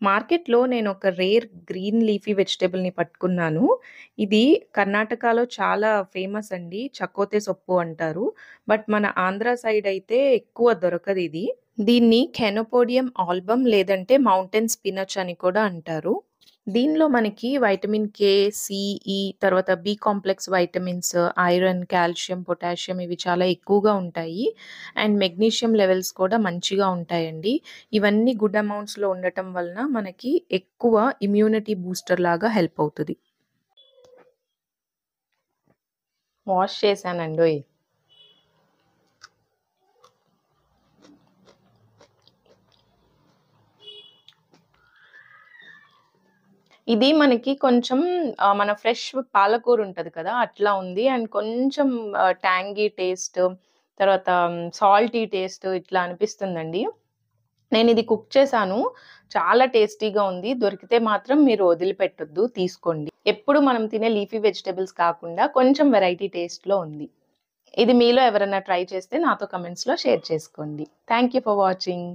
మార్కెట్‌లో నేనొక rare green leafy వెజిటబుల్‌ని పట్టుకున్నాను. ఇది కర్ణాటకలో చాలా ఫేమస్ అండి. చకోతే సొప్పు అంటారు. బట్ మన ఆంధ్ర సైడ్ అయితే ఎక్కువ దొరకదిది. దీన్ని కెనోపోడియం ఆల్బమ్ లేదంటే మౌంటైన్ స్పినచ్ అని కూడా అంటారు. దీనిలో మనకి వైటమిన్ కే, సి, ఈ తర్వాత B complex vitamins, iron, calcium, potassium ఇవి చాలా ఎక్కువగా ఉంటాయి. అండ్ మెగ్నీషియం లెవెల్స్ కూడా మంచిగా ఉంటాయండి. ఇవన్నీ గుడ్ అమౌంట్స్‌లో ఉండటం వలన మనకి ఎక్కువ ఇమ్యూనిటీ బూస్టర్ లాగా హెల్ప్ అవుతది. వాష్ చేశానండోయ్! ఇది మనకి కొంచెం మన ఫ్రెష్ పాలకూర ఉంటది కదా! అట్లా ఉంది. అండ్ కొంచెం టాంగీ టేస్ట్, తర్వాత సాల్టీ టేస్ట్ ఇట్లా అనిపిస్తుందండి. నేనిది కుక్ చేశాను. చాలా టేస్టీగా ఉంది. దొరికితే మాత్రం మీరు వదిలిపెట్టొద్దు. తీసుకోండి. ఎప్పుడు మనం తినే లీఫీ వెజిటబుల్స్ కాకుండా కొంచెం వెరైటీ టేస్ట్‌లో ఉంది. ఇది మీలో ఎవరైనా ట్రై చేస్తే నాతో కామెంట్స్‌లో షేర్ చేసుకోండి. Thank you for watching.